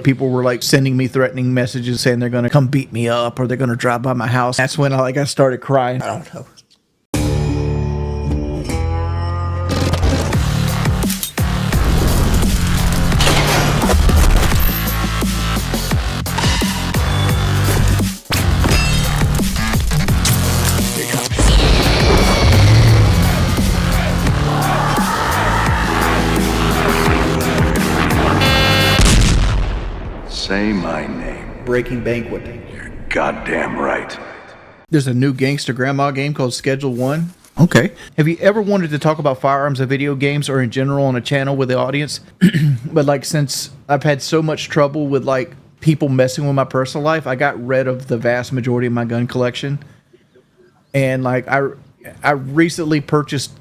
people were like sending me threatening messages saying they're going to come beat me up or they're going to drive by my house. That's when I started crying. I don't know. Say my name. Breaking Banquet. You're goddamn right. There's a new gangster grandma game called Schedule 1. Okay. Have you ever wanted to talk about firearms and video games or in general on a channel with the audience? But like, since I've had so much trouble with like people messing with my personal life, I got rid of the vast majority of my gun collection. And like, I recently purchased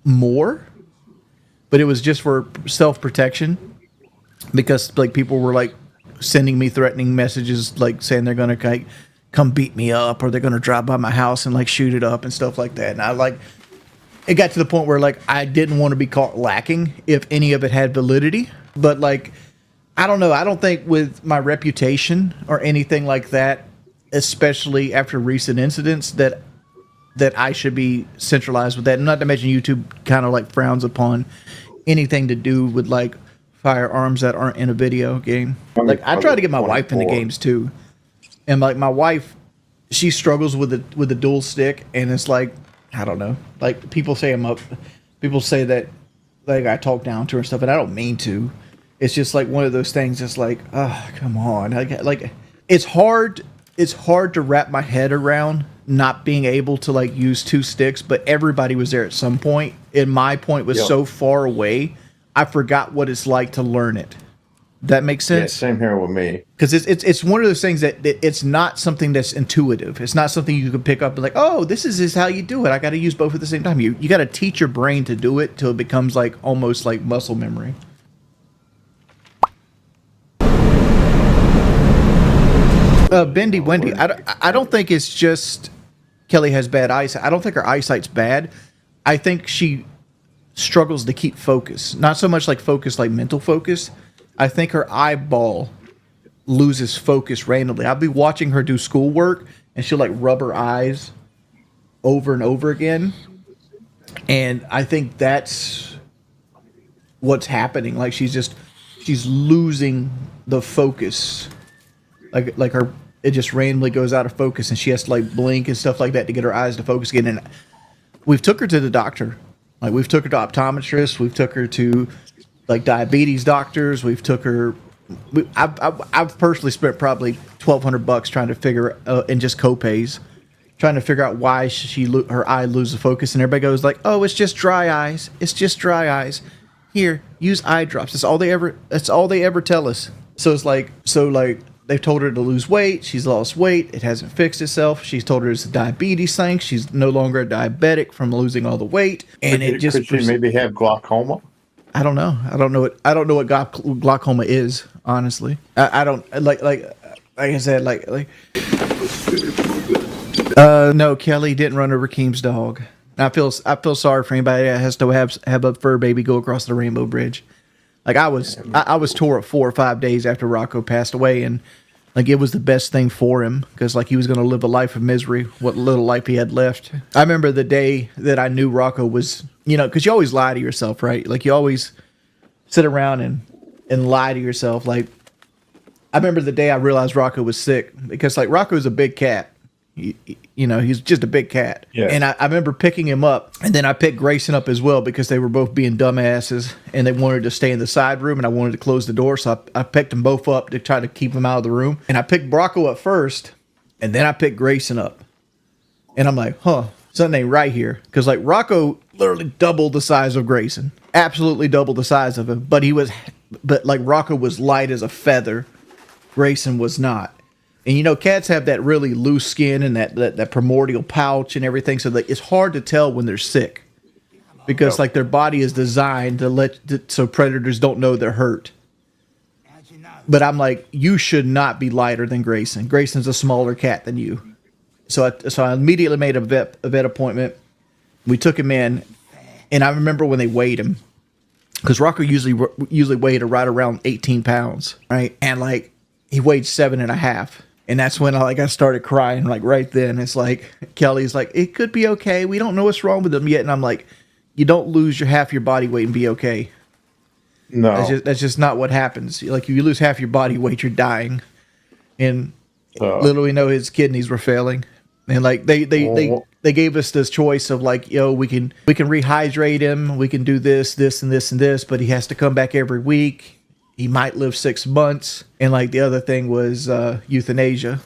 more, but it was just for self-protection because like people were like sending me threatening messages like saying they're going to like come beat me up or they're going to drive by my house and like shoot it up and stuff like that. And I like, it got to the point where like I didn't want to be caught lacking if any of it had validity. But like, I don't know. I don't think with my reputation or anything like that, especially after recent incidents, that I should be centralized with that. And not to mention YouTube kind of like frowns upon anything to do with like firearms that aren't in a video game. Like I try to get my wife into games too. And like my wife, she struggles with the dual stick, and it's like, I don't know. Like people say people say that like I talk down to her and stuff, and I don't mean to. It's just like one of those things. It's like, oh, come on. Like it's hard to wrap my head around not being able to like use two sticks, but everybody was there at some point. And my point was so far away, I forgot what it's like to learn it. That makes sense? Yeah, same here with me. Because it's one of those things that it's not something that's intuitive. It's not something you can pick up and like, oh, this is how you do it. I got to use both at the same time. You got to teach your brain to do it till it becomes like almost like muscle memory. Bendy Wendy, I don't think it's just Kelly has bad eyesight. I don't think her eyesight's bad. I think she struggles to keep focus. Not so much like focus, like mental focus. I think her eyeball loses focus randomly. I'll be watching her do schoolwork and she'll like rub her eyes over and over again. And I think that's what's happening. Like she's losing the focus. Like it just randomly goes out of focus and she has to like blink and stuff like that to get her eyes to focus again. And we've took her to the doctor. Like we've took her to optometrists, we've took her to like diabetes doctors, we've took her. I've personally spent probably $1,200 trying to figure in just copays, trying to figure out why her eye loses focus, and everybody goes like, "Oh, it's just dry eyes. It's just dry eyes. Here, use eye drops." That's all they ever tell us. So it's like they've told her to lose weight. She's lost weight. It hasn't fixed itself. She's told her it's a diabetes thing. She's no longer a diabetic from losing all the weight. And could she maybe have glaucoma? I don't know. I don't know what glaucoma is, honestly. I don't like I said, no, Kelly didn't run over Keem's dog. I feel sorry for anybody that has to have a fur baby go across the Rainbow Bridge. Like I was tore up 4 or 5 days after Rocco passed away, and like it was the best thing for him because like he was going to live a life of misery, what little life he had left. I remember the day that I knew Rocco was, because you always lie to yourself, right? Like you always sit around and lie to yourself. Like I remember the day I realized Rocco was sick because like Rocco's a big cat. He's just a big cat. Yeah. And I remember picking him up, and then I picked Grayson up as well because they were both being dumbasses and they wanted to stay in the side room and I wanted to close the door. So I picked them both up to try to keep them out of the room. And I picked Rocco up first, and then I picked Grayson up. And I'm like, something ain't right here. Because like Rocco literally doubled the size of Grayson. Absolutely double the size of him. But like Rocco was light as a feather. Grayson was not. And cats have that really loose skin and that primordial pouch and everything, so that it's hard to tell when they're sick because like their body is designed so predators don't know they're hurt. But I'm like, you should not be lighter than Grayson. Grayson's a smaller cat than you. So I immediately made a vet appointment. We took him in, and I remember when they weighed him. because Rocco usually weighed right around 18 pounds, right? And like he weighed 7.5. And that's when I started crying, like right then. It's like Kelly's like, it could be okay. We don't know what's wrong with him yet. And I'm like, you don't lose half your body weight and be okay. No. That's just not what happens. Like if you lose half your body weight, you're dying. And little we know his kidneys were failing. And like they gave us this choice of like, we can rehydrate him, we can do this, and this, but he has to come back every week. He might live 6 months. And like the other thing was euthanasia.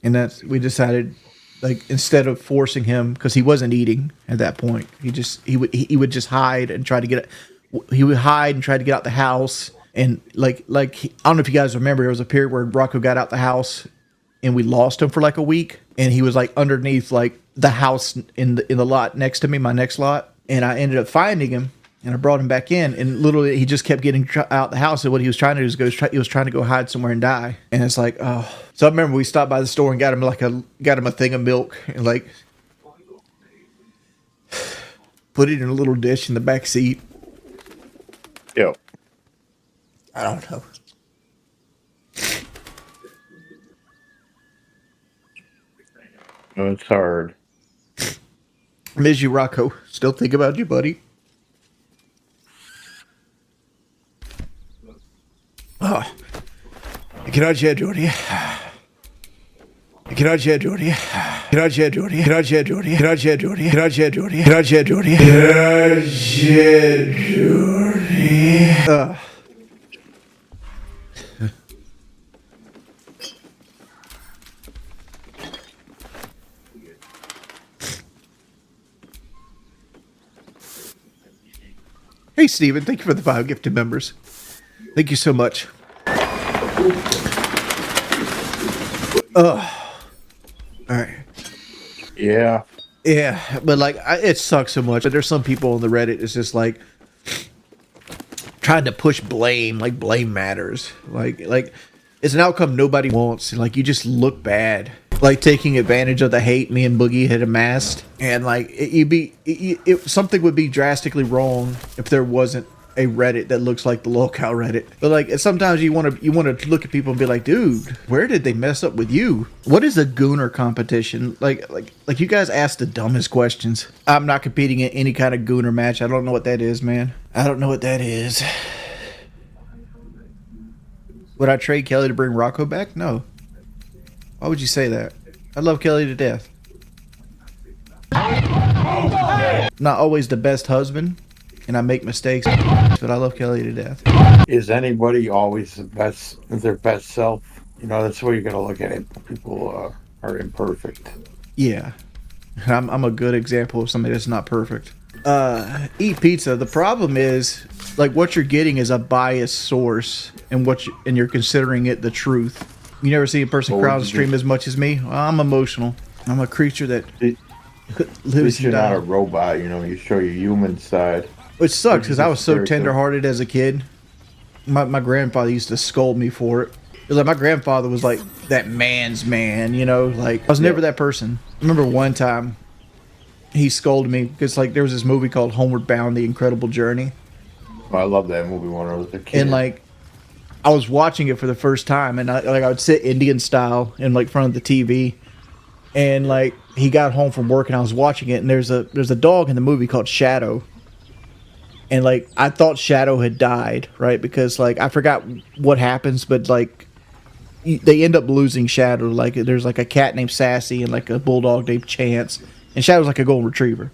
And we decided, like, instead of forcing him, because he wasn't eating at that point, he would just hide and try to get out the house. And like I don't know if you guys remember, there was a period where Rocco got out the house and we lost him for like a week, and he was like underneath like the house in the lot next to me, my next lot, and I ended up finding him. And I brought him back in, and literally he just kept getting out the house. And what he was trying to do is he was trying to go hide somewhere and die. And it's like, oh. So I remember we stopped by the store and got him a thing of milk and like put it in a little dish in the back seat. Yeah. I don't know. No, it's hard. Miss you, Rocco. Still think about you, buddy. Oh, get out here, Jordy. Get out here, Jordy. Get out here, Jordy. Get out here, Jordy. Get out here, Jordy. Get out here, Jordy. Get out here, Jordy. Get out here, Jordy. Hey, Steven. Thank you for the 5 gifted members. Thank you so much. All right. Yeah. Yeah, but like it sucks so much. But there's some people on the Reddit. It's just like trying to push blame. Like blame matters. Like it's an outcome nobody wants. And like you just look bad. Like taking advantage of the hate me and Boogie had amassed, and like something would be drastically wrong if there wasn't a Reddit that looks like the locale Reddit. But like sometimes you want to look at people and be like, dude, where did they mess up with you? What is a gooner competition? Like you guys ask the dumbest questions. I'm not competing in any kind of gooner match. I don't know what that is, man. I don't know what that is. Would I trade Kelly to bring Rocco back? No. Why would you say that? I love Kelly to death. Not always the best husband, and I make mistakes, but I love Kelly to death. Is anybody always their best self? You know, that's where you got to look at it. People are imperfect. Yeah. I'm a good example of somebody that's not perfect. Eat pizza. The problem is, like, what you're getting is a biased source, and you're considering it the truth. You never see a person cry on stream as much as me? Well, I'm emotional. I'm a creature that lives You're and not a dies. robot, you know, you show your human side. Which sucks, because I was so Very tender-hearted as a kid. My grandfather used to scold me for it. It was like my grandfather was like that man's man, you know? Like, I was never that person. I remember one time he scolded me because, like, there was this movie called Homeward Bound, The Incredible Journey. I love that movie when I was a kid. And, like, I was watching it for the first time, and I would sit Indian style in like front of the TV, and like he got home from work, and I was watching it, and there's a dog in the movie called Shadow, and like I thought Shadow had died, right? Because like I forgot what happens, but like they end up losing Shadow. Like there's like a cat named Sassy and like a bulldog named Chance, and Shadow's like a golden retriever.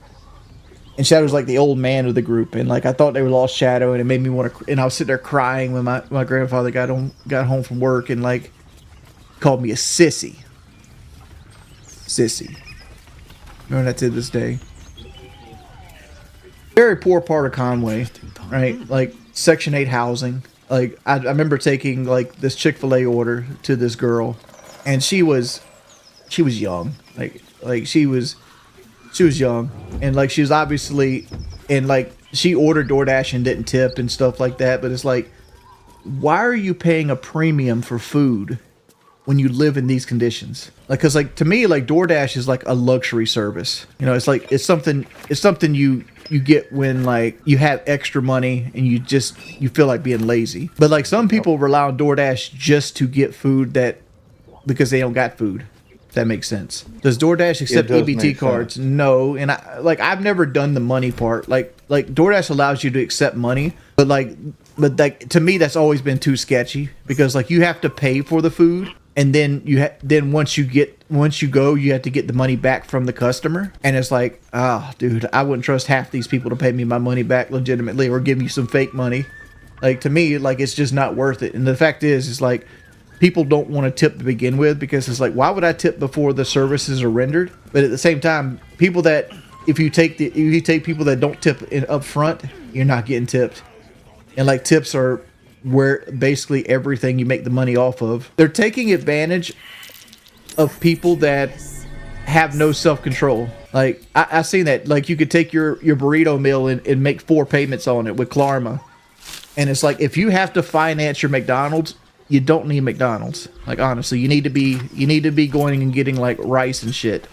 And Shadow's like the old man of the group, and like I thought they were lost Shadow, and it made me want to. And I was sitting there crying when my grandfather got home from work and like called me a sissy. Sissy. Remember that to this day. Very poor part of Conway, right? Like Section 8 housing. Like I remember taking like this Chick-fil-A order to this girl, and she was young. Like she was young, and like she was obviously, and like she ordered DoorDash and didn't tip and stuff like that. But it's like, why are you paying a premium for food when you live in these conditions? Like, cause like to me, like DoorDash is like a luxury service. You know, it's like it's something you get when like you have extra money and you feel like being lazy. But like some people rely on DoorDash just to get food because they don't got food. If that makes sense. Does DoorDash accept EBT cards? No. And I've never done the money part. Like DoorDash allows you to accept money, but to me that's always been too sketchy, because like you have to pay for the food, and then once you go, you have to get the money back from the customer, and it's like, dude, I wouldn't trust half these people to pay me my money back legitimately or give me some fake money. Like, to me, like, it's just not worth it. And the fact is like people don't want to tip to begin with, because it's like, why would I tip before the services are rendered? But at the same time, if you take people that don't tip up front, you're not getting tipped. And like tips are where basically everything you make the money off of. They're taking advantage of people that have no self-control. Like I've seen that. Like you could take your burrito meal and make 4 payments on it with Klarma. And it's like, if you have to finance your McDonald's, you don't need McDonald's. Like, honestly, you need to be going and getting like rice and shit.